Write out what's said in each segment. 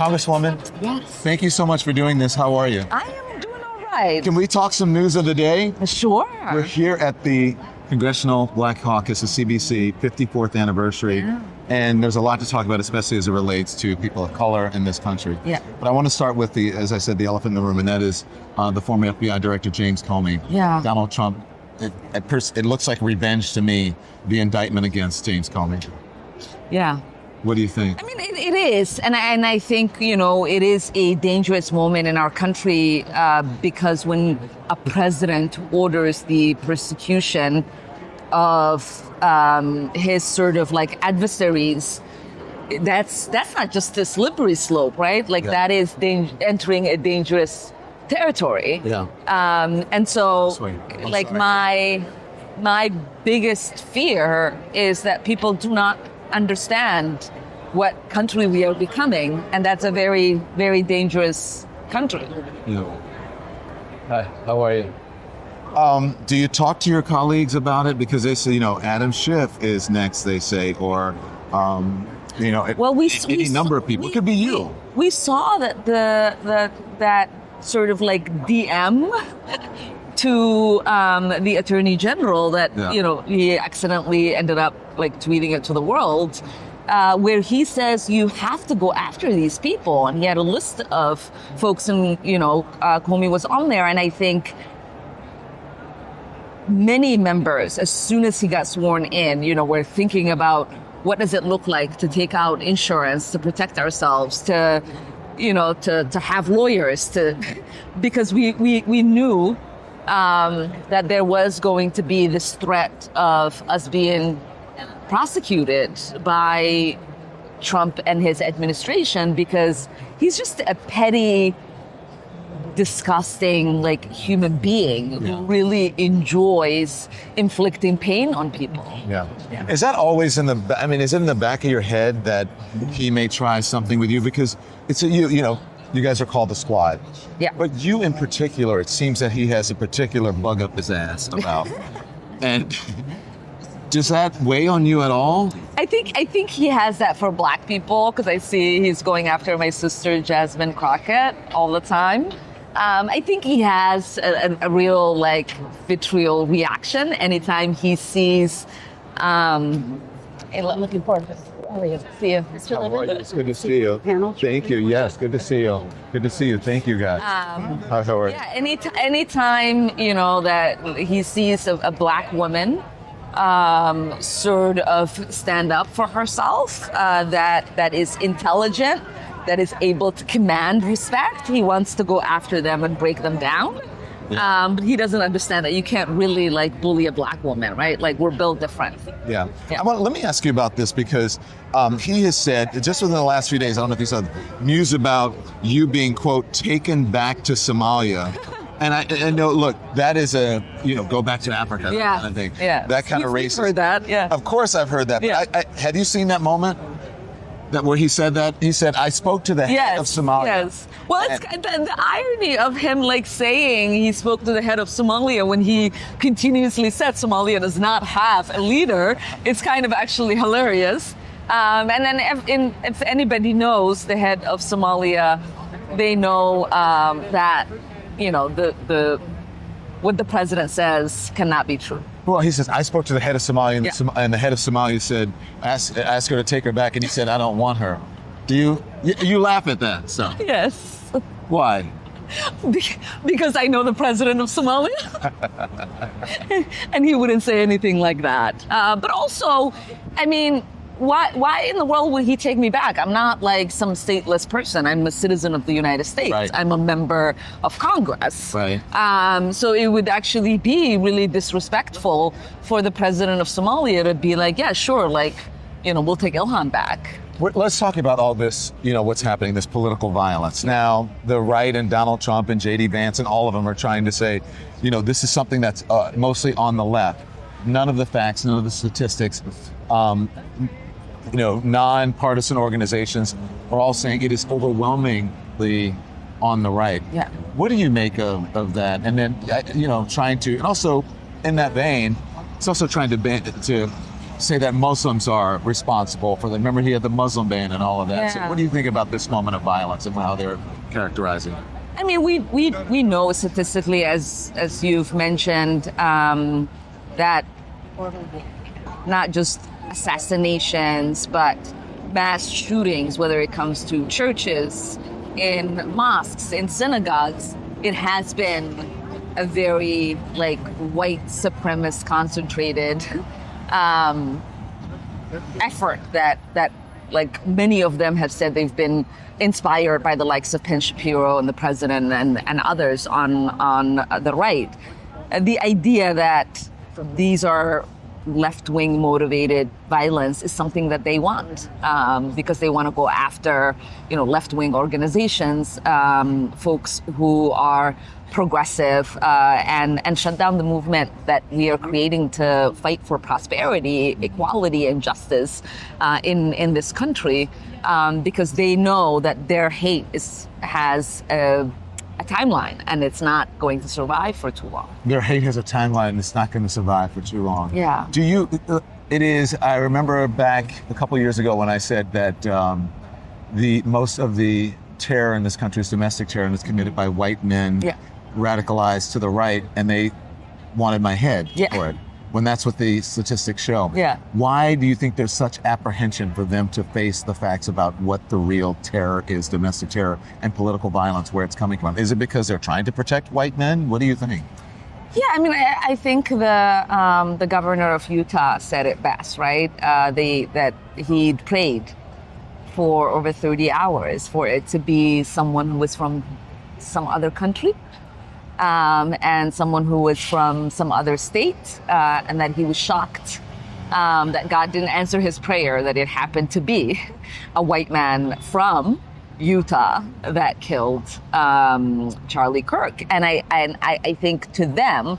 Congresswoman, Yes. thank you so much for doing this. How are you? I am doing all right. Can we talk some news of the day? Sure. We're here at the Congressional Black Caucus, the CBC 54th anniversary. Yeah. And there's a lot to talk about, especially as it relates to people of color in this country. Yeah. But I want to start with as I said, the elephant in the room, and that is the former FBI Director James Comey. Yeah. Donald Trump. It looks like revenge to me, the indictment against James Comey. Yeah. What do you think? I mean, it is. And I think, it is a dangerous moment in our country because when a president orders the persecution of his sort of like adversaries, that's not just a slippery slope, right? Like that is entering a dangerous territory. Yeah. And so Sorry. my biggest fear is that people do not understand what country we are becoming, and that's a very, very dangerous country. Yeah. Hi, how are you? Do you talk to your colleagues about it? Because they say, Adam Schiff is next, they say, or, any number of people. It could be you. We saw that that sort of like DM to the Attorney General that, he accidentally ended up like tweeting it to the world, where he says you have to go after these people. And he had a list of folks, and, Comey was on there. And I think many members, as soon as he got sworn in, were thinking about what does it look like to take out insurance, to protect ourselves, to have lawyers, because we knew that there was going to be this threat of us being prosecuted by Trump and his administration, because he's just a petty, disgusting, like, human being who really enjoys inflicting pain on people. Yeah. Is that always is it in the back of your head that he may try something with you? Because you guys are called the Squad. Yeah. But you in particular, it seems that he has a particular bug up his ass about. And does that weigh on you at all? I think he has that for Black people, because I see he's going after my sister Jasmine Crockett all the time. I think he has a real like vitriol reaction anytime he sees. Looking forward to see you. How are you? It's good to see you. Thank you. Yes, good to see you. Good to see you. Thank you, guys. How are you? Yeah. Anytime that he sees a Black woman sort of stand up for herself, that is intelligent, that is able to command respect, he wants to go after them and break them down. Yeah. But he doesn't understand that you can't really like bully a Black woman, right? Like, we're built different. Yeah. Let me ask you about this, because he has said, just within the last few days, I don't know if you saw news about you being, quote, taken back to Somalia. And I know, look, that is go back to Africa. Yeah. Kind of thing. Yeah. That kind of racist. You've heard that, yeah. Of course I've heard that. Yeah. But have you seen that moment? Where he said that? He said, I spoke to the head of Somalia. Yes. Well, it's the irony of him like saying he spoke to the head of Somalia when he continuously said Somalia does not have a leader. It's kind of actually hilarious. And then if anybody knows the head of Somalia, they know that, what the president says cannot be true. Well, he says, I spoke to the head of Somalia, and the head of Somalia said, ask her to take her back, and he said, I don't want her. Do you laugh at that? So Yes. Why? Because I know the president of Somalia. And he wouldn't say anything like that. But also, I mean, why in the world would he take me back? I'm not like some stateless person. I'm a citizen of the United States. Right. I'm a member of Congress. Right. So it would actually be really disrespectful for the president of Somalia to be like, yeah, sure, like, we'll take Ilhan back. Let's talk about all this, what's happening, this political violence. Now, the right and Donald Trump and J.D. Vance and all of them are trying to say, this is something that's mostly on the left. None of the facts, none of the statistics. Non-partisan organizations are all saying it is overwhelmingly on the right. Yeah. What do you make of that? And then, trying to, and also in that vein, it's also trying to say that Muslims are responsible for the. Remember, he had the Muslim ban and all of that. So Yeah. what do you think about this moment of violence and how they're characterizing it? I mean, we know statistically, as you've mentioned, that not just assassinations, but mass shootings, whether it comes to churches, in mosques, in synagogues, it has been a very like white supremacist concentrated effort that like many of them have said they've been inspired by the likes of Ben Shapiro and the president and others on the right. The idea that these are left-wing motivated violence is something that they want because they want to go after, left-wing organizations, folks who are progressive and shut down the movement that we are creating to fight for prosperity, equality, and justice in this country, because they know that their hate has a timeline and it's not going to survive for too long. Their hate has a timeline and it's not going to survive for too long. Yeah. I remember back a couple years ago when I said that most of the terror in this country is domestic terror and it's committed by white men, radicalized to the right, and they wanted my head for it, when that's what the statistics show. Yeah. Why do you think there's such apprehension for them to face the facts about what the real terror is, domestic terror and political violence, where it's coming from? Is it because they're trying to protect white men? What do you think? Yeah, I mean, I think the governor of Utah said it best, right? That he'd prayed for over 30 hours for it to be someone who was from some other country, and someone who was from some other state, and that he was shocked that God didn't answer his prayer, that it happened to be a white man from Utah that killed Charlie Kirk. And I think to them,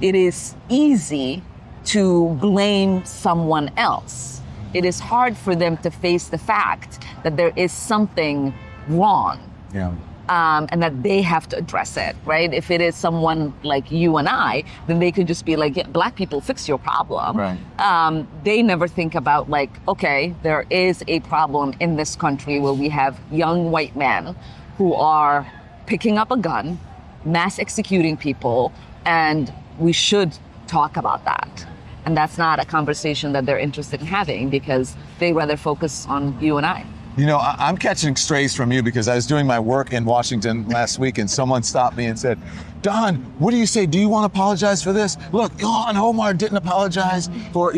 it is easy to blame someone else. It is hard for them to face the fact that there is something wrong. Yeah. And that they have to address it, right? If it is someone like you and I, then they could just be like, yeah, black people, fix your problem. Right. They never think about like, okay, there is a problem in this country where we have young white men who are picking up a gun, mass executing people, and we should talk about that. And that's not a conversation that they're interested in having because they rather focus on you and I. I'm catching strays from you because I was doing my work in Washington last week and someone stopped me and said, Don, what do you say? Do you want to apologize for this? Look, Ilhan Omar didn't apologize for,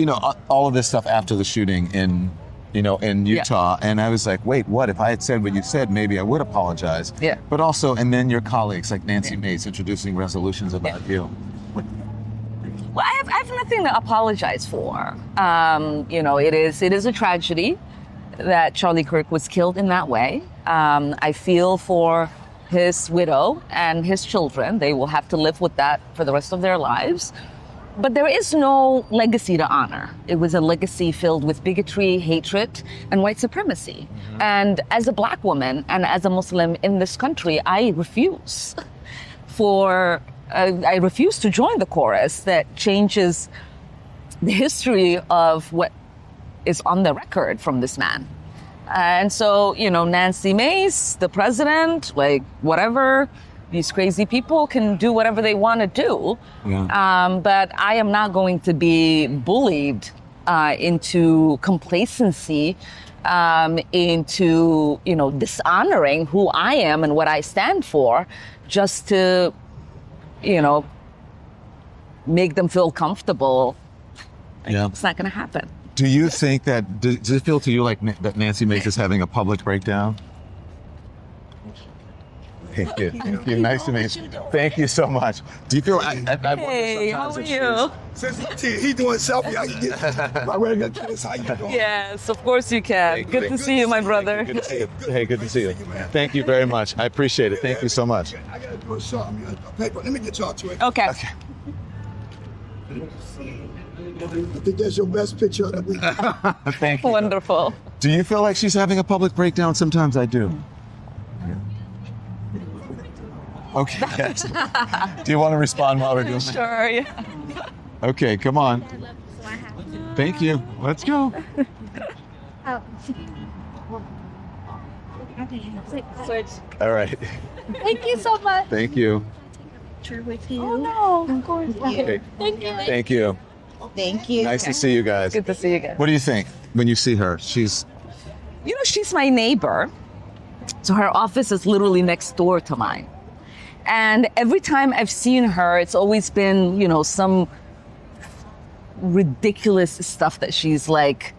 all of this stuff after the shooting in Utah. Yeah. And I was like, wait, what? If I had said what you said, maybe I would apologize. Yeah. But also, and then your colleagues like Nancy Mace introducing resolutions about you. Well, I have nothing to apologize for. It is a tragedy that Charlie Kirk was killed in that way. I feel for his widow and his children. They will have to live with that for the rest of their lives. But there is no legacy to honor. It was a legacy filled with bigotry, hatred, and white supremacy. Mm-hmm. And as a black woman and as a Muslim in this country, I refuse to join the chorus that changes the history of what is on the record from this man. And so, Nancy Mace, the president, like whatever, these crazy people can do whatever they want to do. Yeah. But I am not going to be bullied into complacency, into, dishonoring who I am and what I stand for just to, make them feel comfortable. Yeah. It's not going to happen. Do you think that, does it feel to you like that Nancy Mace is having a public breakdown? Thank you. Thank you. Nice to meet you. Thank you so much. Do you feel, hey, how are you? He doing selfie. I can get my regular kids. How you doing? Yes, of course you can. Good to see you, my brother. Good to see you. Hey, good to see you. Thank you very much. I appreciate it. Thank you so much. I got to do a paper. Let me get y'all to it. Okay. I think that's your best picture of the week. Thank you. Wonderful. Do you feel like she's having a public breakdown? Sometimes I do. Okay. Yes. Do you want to respond while we're doing that? Sure, yeah. Okay, come on. Thank you. Let's go. All right. Thank you so much. Thank you. With you. Oh no, of course. Okay. Thank you. Thank you. Thank you. Nice to see you guys. Good to see you again. What do you think when you see her? She's She's my neighbor. So her office is literally next door to mine. And every time I've seen her, it's always been, some ridiculous stuff that she's like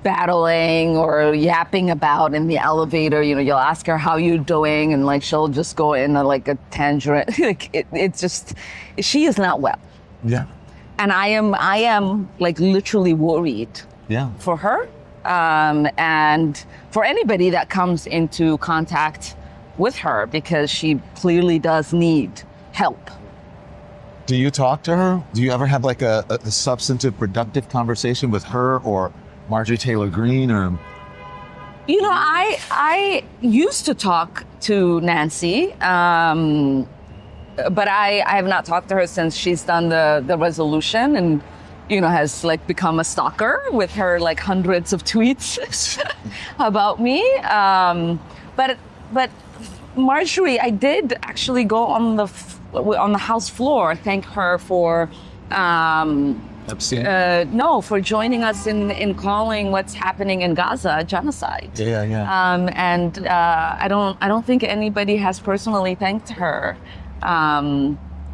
battling or yapping about in the elevator. You'll ask her how you're doing, and like she'll just go in like a tangent. Like it's just, she is not well. yeah. And I am like literally worried Yeah. for her, and for anybody that comes into contact with her, because she clearly does need help. Do you talk to her? Do you ever have like a substantive, productive conversation with her or Marjorie Taylor Greene or? I used to talk to Nancy, but I have not talked to her since she's done the resolution and, has like become a stalker with her like hundreds of tweets about me. But Marjorie, I did actually go on the House floor, thank her for for joining us in calling what's happening in Gaza a genocide. Yeah. And I don't think anybody has personally thanked her.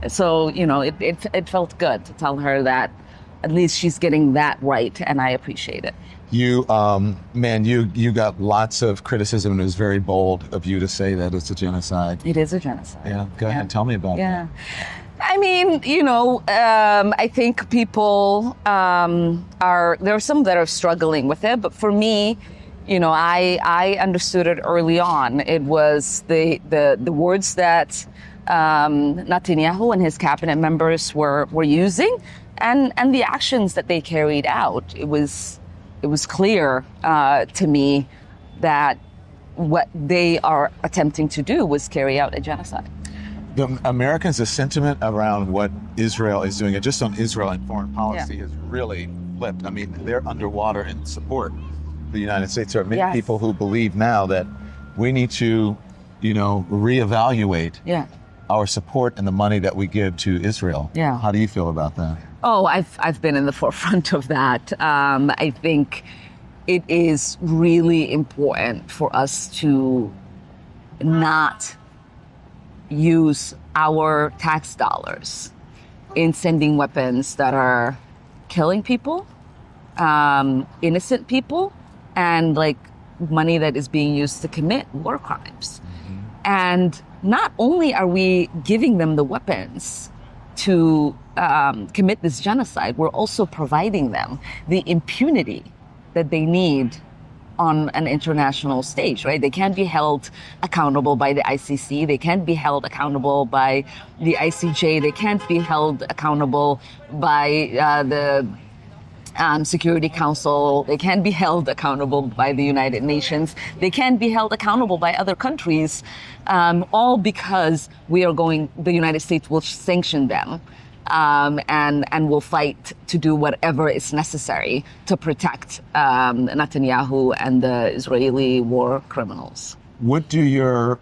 So it felt good to tell her that at least she's getting that right, and I appreciate it. You got lots of criticism, and it was very bold of you to say that it's a genocide. It is a genocide. Yeah, go ahead, tell me about it. I mean, I think people there are some that are struggling with it, but for me, I understood it early on. It was the words that Netanyahu and his cabinet members were using, and the actions that they carried out. It was clear to me that what they are attempting to do was carry out a genocide. The Americans, the sentiment around what Israel is doing, and just on Israel and foreign policy, has really flipped. I mean, they're underwater in support of the United States. There are many people who believe now that we need to, reevaluate our support and the money that we give to Israel. Yeah. How do you feel about that? Oh, I've been in the forefront of that. I think it is really important for us to not use our tax dollars in sending weapons that are killing people, innocent people, and like money that is being used to commit war crimes. Mm-hmm. And not only are we giving them the weapons to commit this genocide, we're also providing them the impunity that they need on an international stage, right? They can't be held accountable by the ICC. They can't be held accountable by the ICJ. They can't be held accountable by the Security Council. They can't be held accountable by the United Nations. They can't be held accountable by other countries, all because the United States will sanction them. And will fight to do whatever is necessary to protect Netanyahu and the Israeli war criminals. What do your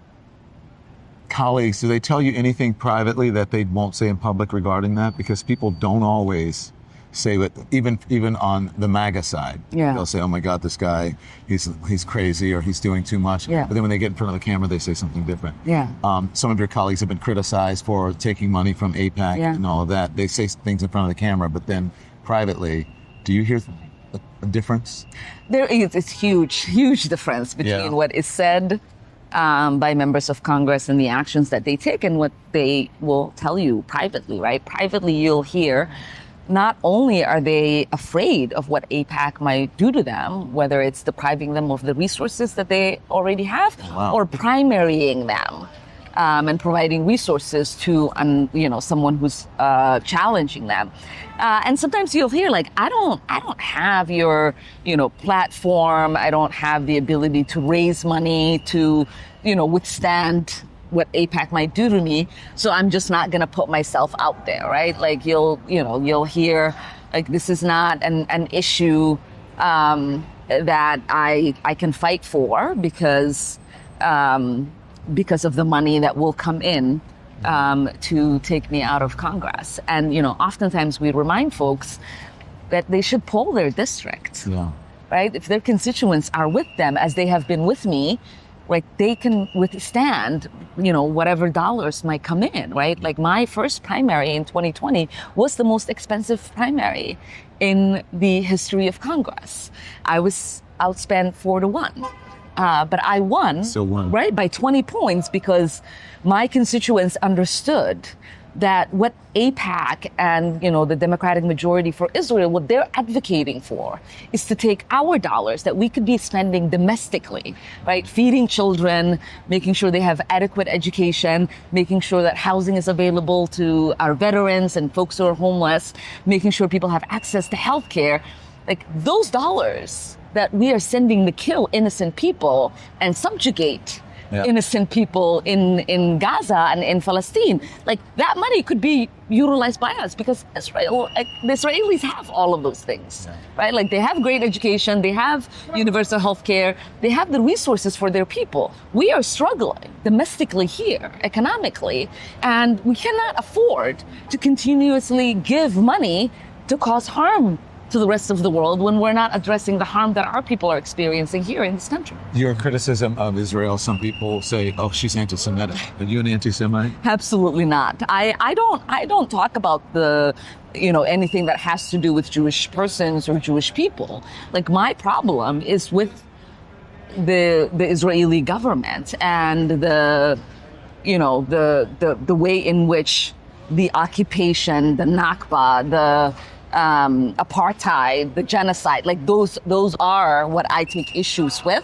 colleagues, do they tell you anything privately that they won't say in public regarding that? Because people don't always say it, even on the MAGA side. Yeah. They'll say, oh my God, this guy, he's crazy, or he's doing too much. Yeah. But then when they get in front of the camera, they say something different. Yeah. Some of your colleagues have been criticized for taking money from AIPAC and all of that. They say things in front of the camera, but then privately, do you hear a difference? There is a huge difference between what is said by members of Congress and the actions that they take and what they will tell you privately, right? Privately, you'll hear not only are they afraid of what AIPAC might do to them, whether it's depriving them of the resources that they already have, or primarying them and providing resources to someone who's challenging them. And sometimes you'll hear like, I don't have your platform. I don't have the ability to raise money to withstand what AIPAC might do to me. So I'm just not going to put myself out there, right? Like you'll hear like this is not an issue that I can fight for because of the money that will come in to take me out of Congress. And, oftentimes we remind folks that they should poll their districts, right? If their constituents are with them, as they have been with me, right, they can withstand, whatever dollars might come in, right? Like my first primary in 2020 was the most expensive primary in the history of Congress. I was outspent 4-1. But I won, right, by 20 points because my constituents understood that what AIPAC and, the Democratic Majority for Israel, what they're advocating for is to take our dollars that we could be spending domestically, right? Feeding children, making sure they have adequate education, making sure that housing is available to our veterans and folks who are homeless, making sure people have access to health care. Like those dollars that we are sending to kill innocent people and subjugate innocent people in Gaza and in Palestine. Like that money could be utilized by us because the Israelis have all of those things, right? Like they have great education, they have universal health care, they have the resources for their people. We are struggling domestically here, economically, and we cannot afford to continuously give money to cause harm to the rest of the world when we're not addressing the harm that our people are experiencing here in this country. Your criticism of Israel, some people say, oh, she's anti-Semitic. Are you an anti-Semite? Absolutely not. I don't talk about anything that has to do with Jewish persons or Jewish people. Like my problem is with the Israeli government and the way in which the occupation, the Nakba, the apartheid, the genocide, like those are what I take issues with.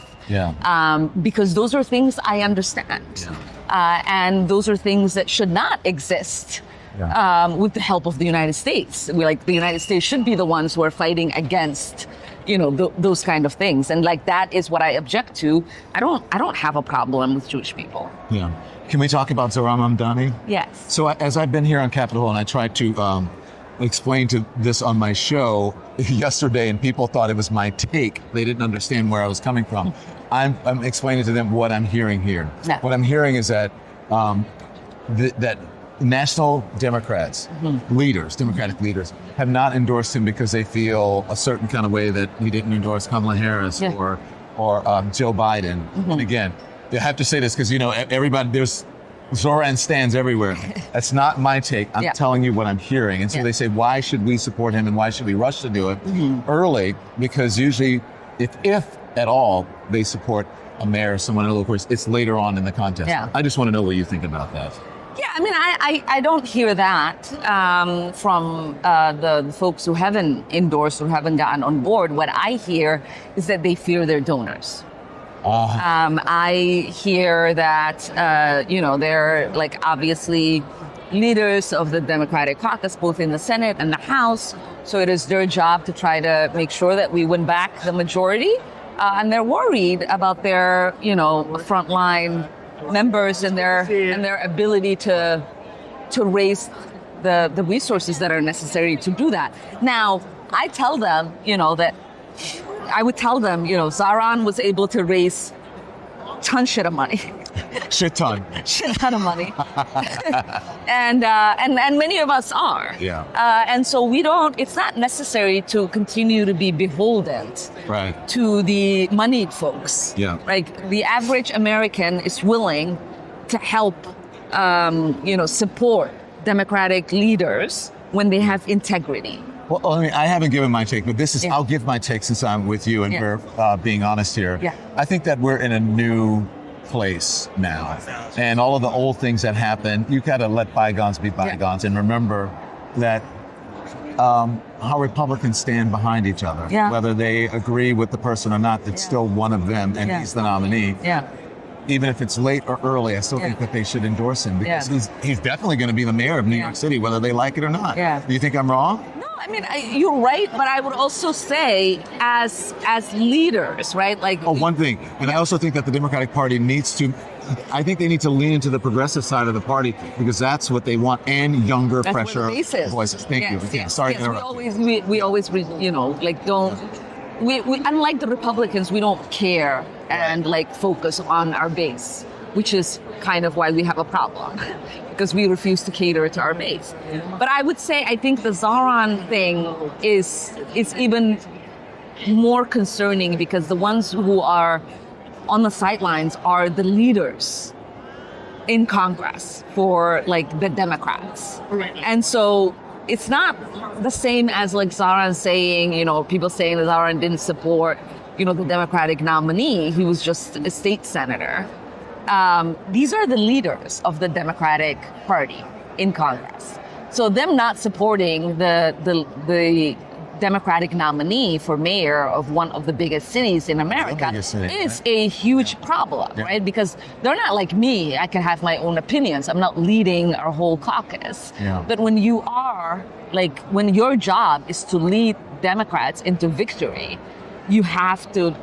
Because those are things I understand. And those are things that should not exist with the help of the United States. The United States should be the ones who are fighting against, those kind of things. And like that is what I object to. I don't have a problem with Jewish people. Yeah. Can we talk about Zohran Mamdani? Yes. So as I've been here on Capitol Hill and I tried to explain to this on my show yesterday, and people thought it was my take. They didn't understand where I was coming from. I'm explaining to them what I'm hearing here. Yeah. What I'm hearing is that that national Democrats, Democratic leaders, have not endorsed him because they feel a certain kind of way that he didn't endorse Kamala Harris or Joe Biden. And again, you have to say this because everybody there's Zohran stands everywhere. That's not my take. I'm telling you what I'm hearing. And so they say, why should we support him and why should we rush to do it early? Because usually, if at all, they support a mayor or someone in a local race, it's later on in the contest. Yeah. I just want to know what you think about that. Yeah, I mean, I don't hear that from the folks who haven't endorsed or haven't gotten on board. What I hear is that they fear their donors. I hear that, they're obviously leaders of the Democratic caucus, both in the Senate and the House. So it is their job to try to make sure that we win back the majority. And they're worried about their, frontline members and their ability to raise the resources that are necessary to do that. Now, I tell them, I would tell them, Zohran was able to raise shit of money. Shit ton of money. and many of us are. Yeah. And so it's not necessary to continue to be beholden to the moneyed folks. Yeah. Like the average American is willing to help, support Democratic leaders when they have integrity. Well, I haven't given my take, but I'll give my take since I'm with you and we're being honest here. Yeah. I think that we're in a new place now. And all of the old things that happened, you got to let bygones be bygones and remember that how Republicans stand behind each other. Yeah. Whether they agree with the person or not, it's still one of them and he's the nominee. Yeah. Even if it's late or early, I still think that they should endorse him because he's definitely going to be the mayor of New York City, whether they like it or not. Yeah. Do you think I'm wrong? No, I mean, you're right, but I would also say as leaders, right? One thing, and I also think that the Democratic Party needs to I think they need to lean into the progressive side of the party because that's what they want, and younger, That's fresher where the base is. voices. Thank you. Yes, Yeah, yes, sorry yes. to interrupt. We always, you know, like don't. We unlike the Republicans, we don't care and like focus on our base, which is kind of why we have a problem because we refuse to cater to our base. But I would say I think the Zaran thing is even more concerning because the ones who are on the sidelines are the leaders in Congress for like the Democrats. And so it's not the same as like Zaran saying, you know, people saying that Zaran didn't support, you know, the Democratic nominee. He was just a state senator. These are the leaders of the Democratic Party in Congress. So them not supporting the Democratic nominee for mayor of one of the biggest cities in America is a huge problem, right? Because they're not like me. I can have my own opinions. I'm not leading our whole caucus. But when you are, like, when your job is to lead Democrats into victory, you have to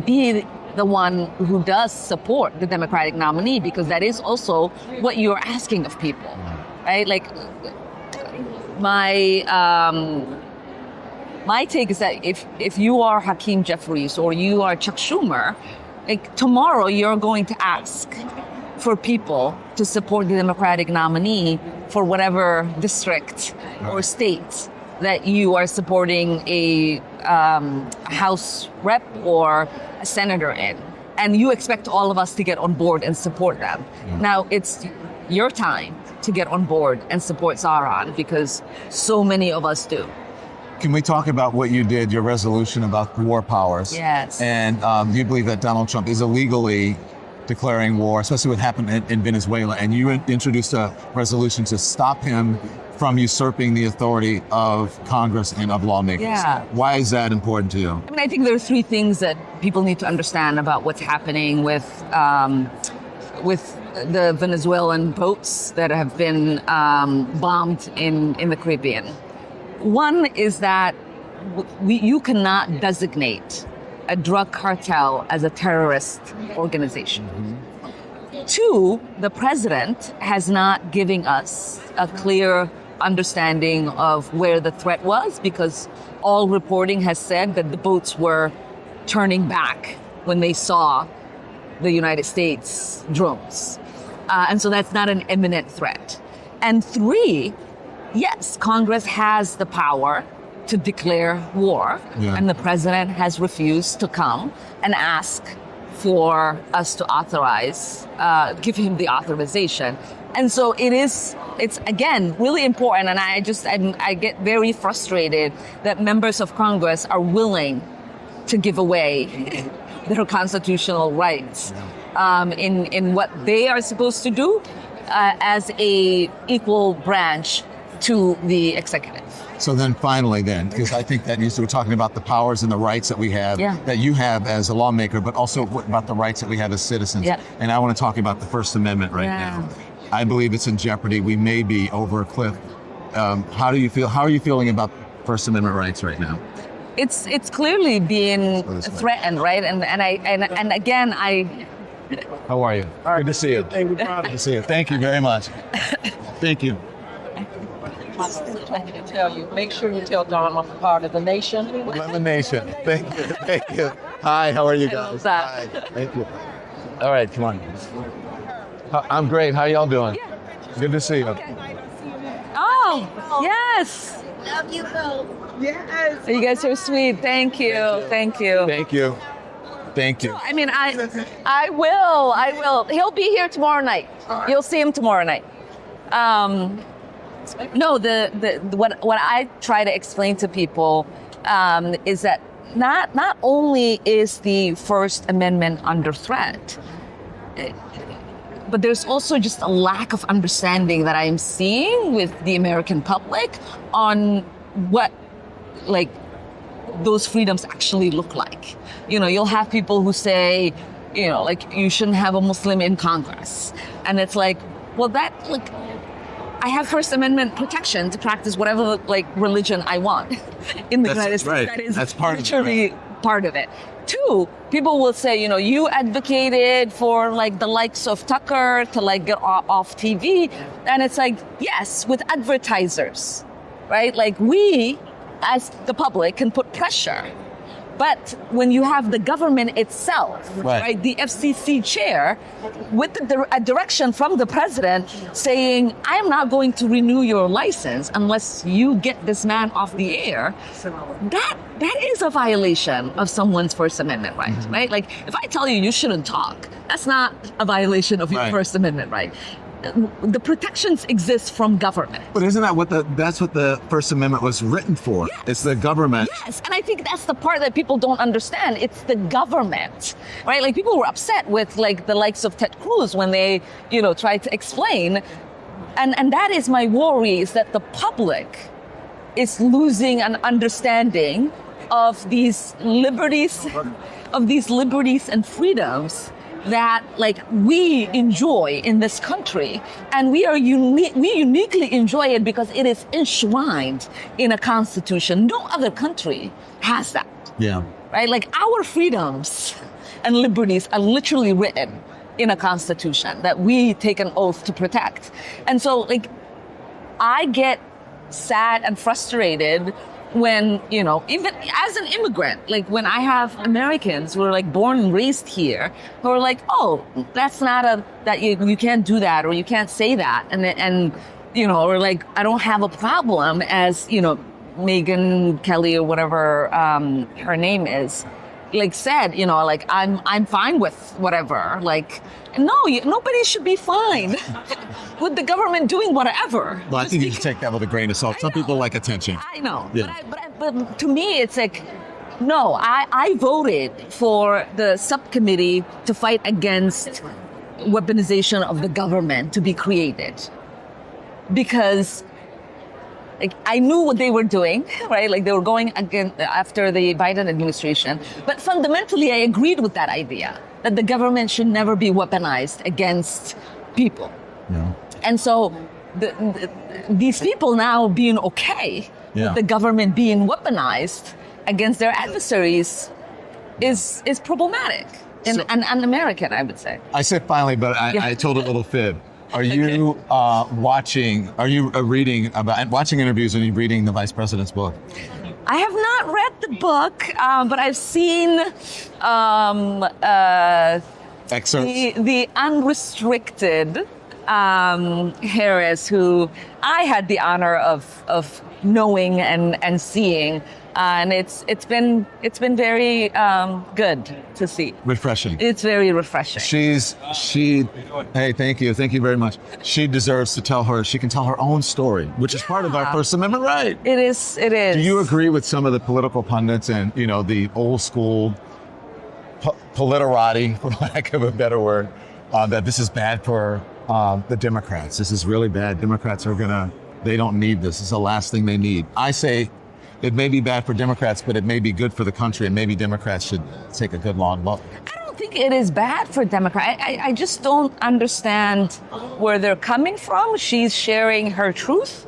be the one who does support the Democratic nominee because that is also what you're asking of people, right? Like, my take is that if you are Hakeem Jeffries or you are Chuck Schumer, like tomorrow you're going to ask for people to support the Democratic nominee for whatever district or state that you are supporting a House rep or a senator in. And you expect all of us to get on board and support them. Now it's your time to get on board and support Zaran because so many of us do. Can we talk about what you did, your resolution about war powers? Yes. And do you believe that Donald Trump is illegally declaring war, especially what happened in Venezuela? And you introduced a resolution to stop him from usurping the authority of Congress and of lawmakers. Yeah. Why is that important to you? I mean, I think there are three things that people need to understand about what's happening with the Venezuelan boats that have been bombed in the Caribbean. One is that you cannot designate a drug cartel as a terrorist organization. Two, the president has not given us a clear understanding of where the threat was because all reporting has said that the boats were turning back when they saw the United States drones. And so that's not an imminent threat. And three, yes, Congress has the power to declare war, and the president has refused to come and ask for us to authorize, give him the authorization. And so it's again really important, and I get very frustrated that members of Congress are willing to give away their constitutional rights in what they are supposed to do as a equal branch to the executive. So then finally because I think that we're talking about the powers and the rights that we have, that you have as a lawmaker, but also about the rights that we have as citizens. And I want to talk about the First Amendment right now. I believe it's in jeopardy. We may be over a cliff. How do you feel? How are you feeling about First Amendment rights right now? It's clearly being threatened, right? And again, How are you? Good to see you. Good to see you. Thank you very much. Thank you. To tell you, make sure you tell Don I'm a part of the nation. The nation. Thank you. Thank you. Hi, how are you guys? Hi. Thank you. All right, come on. I'm great. How y'all doing? Good to see you. Oh, yes. Love you both. Yes. You guys are sweet. Thank you. Thank you. Thank you. Thank you. I mean, I will. He'll be here tomorrow night. You'll see him tomorrow night. No, what I try to explain to people is that not only is the First Amendment under threat, but there's also just a lack of understanding that I'm seeing with the American public on what like those freedoms actually look like. You know, you'll have people who say, you know, like you shouldn't have a Muslim in Congress, and it's like, well, that like. I have First Amendment protection to practice whatever like religion I want in the United States. Right. That is That's part literally part of it. Two, people will say, you advocated for like the likes of Tucker to like get off TV. And it's like, yes, with advertisers, right? Like we, as the public, can put pressure. But when you have the government itself, right, the FCC chair, with a direction from the president saying, I am not going to renew your license unless you get this man off the air, that is a violation of someone's First Amendment right, right? Like, if I tell you shouldn't talk, that's not a violation of your First Amendment right. The protections exist from government. But isn't that that's what the First Amendment was written for? Yes. It's the government. Yes, and I think that's the part that people don't understand. It's the government, right? Like people were upset with like the likes of Ted Cruz when they, tried to explain. And that is my worry, is that the public is losing an understanding of these liberties and freedoms that like we enjoy in this country, and we uniquely enjoy it because it is enshrined in a constitution. No other country has that. Yeah. Right? Like our freedoms and liberties are literally written in a constitution that we take an oath to protect. And so like I get sad and frustrated when, even as an immigrant, like when I have Americans who are like born and raised here, who are like, oh, that's not that you can't do that, or you can't say that. And or like, I don't have a problem as, Megyn Kelly or whatever, her name is, like said, like I'm fine with whatever. Like, no, nobody should be fine with the government doing whatever. Well, I think you should take that with a grain of salt. Some people like attention. I know, yeah. but to me, it's like, no, I voted for the subcommittee to fight against weaponization of the government to be created because. Like, I knew what they were doing, right? Like they were going after the Biden administration. But fundamentally, I agreed with that idea that the government should never be weaponized against people. Yeah. And so these people now being okay with the government being weaponized against their adversaries is problematic and un-American, I would say. I said finally, but I told a little fib. Are you watching interviews and you reading the Vice President's book? I have not read the book, but I've seen excerpts. The unrestricted Harris, who I had the honor of knowing and seeing. And it's been very good to see. Refreshing. It's very refreshing. Hey, thank you very much. She deserves to she can tell her own story, which is part of our First Amendment right. It is. Do you agree with some of the political pundits and, the old school politierati, for lack of a better word, that this is bad for the Democrats? This is really bad. Democrats they don't need this. It's the last thing they need. I say, it may be bad for Democrats, but it may be good for the country, and maybe Democrats should take a good long look. I don't think it is bad for Democrats. I just don't understand where they're coming from. She's sharing her truth,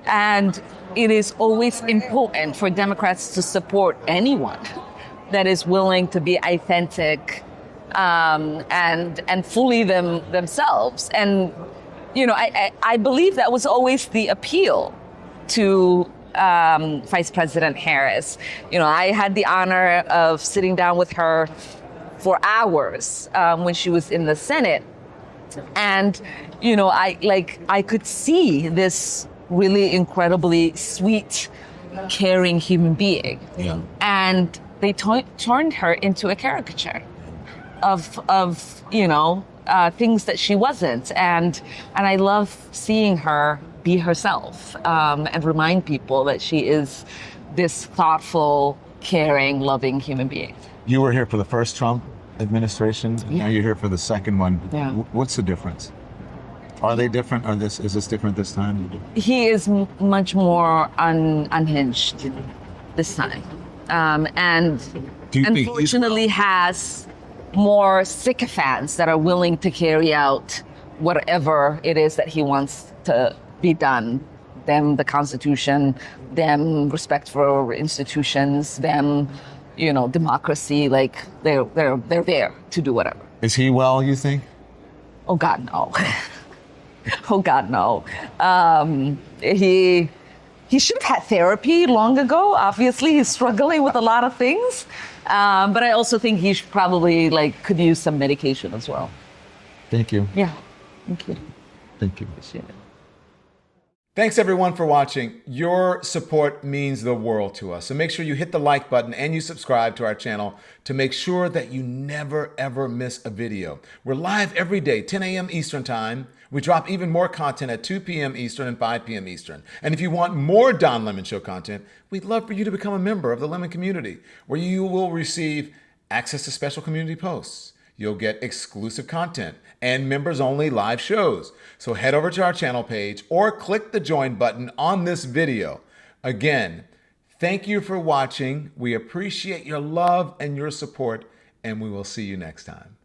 and it is always important for Democrats to support anyone that is willing to be authentic and fully themselves. And, I believe that was always the appeal to Vice President Harris. I had the honor of sitting down with her for hours when she was in the Senate. And, I could see this really incredibly sweet, caring human being. Yeah. And they turned her into a caricature of things that she wasn't. And I love seeing her be herself and remind people that she is this thoughtful, caring, loving human being. You were here for the first Trump administration. Yeah. Now you're here for the second one. Yeah. What's the difference? Are they different? Is this different this time? He is much more unhinged this time. And unfortunately has more sycophants that are willing to carry out whatever it is that he wants to be done. Them, the Constitution, them, respect for institutions, them, democracy. Like they're there to do whatever. Is he well, you think? Oh God, no. Oh God, no. He should have had therapy long ago. Obviously, he's struggling with a lot of things. But I also think he should probably could use some medication as well. Thank you. Yeah. Thank you. Thank you. Appreciate it. Thanks everyone for watching. Your support means the world to us. So make sure you hit the like button and you subscribe to our channel to make sure that you never ever miss a video. We're live every day, 10 a.m. Eastern time. We drop even more content at 2 p.m. Eastern and 5 p.m. Eastern. And if you want more Don Lemon Show content, we'd love for you to become a member of the Lemon community, where you will receive access to special community posts. You'll get exclusive content and members-only live shows. So head over to our channel page or click the join button on this video. Again, thank you for watching. We appreciate your love and your support, and we will see you next time.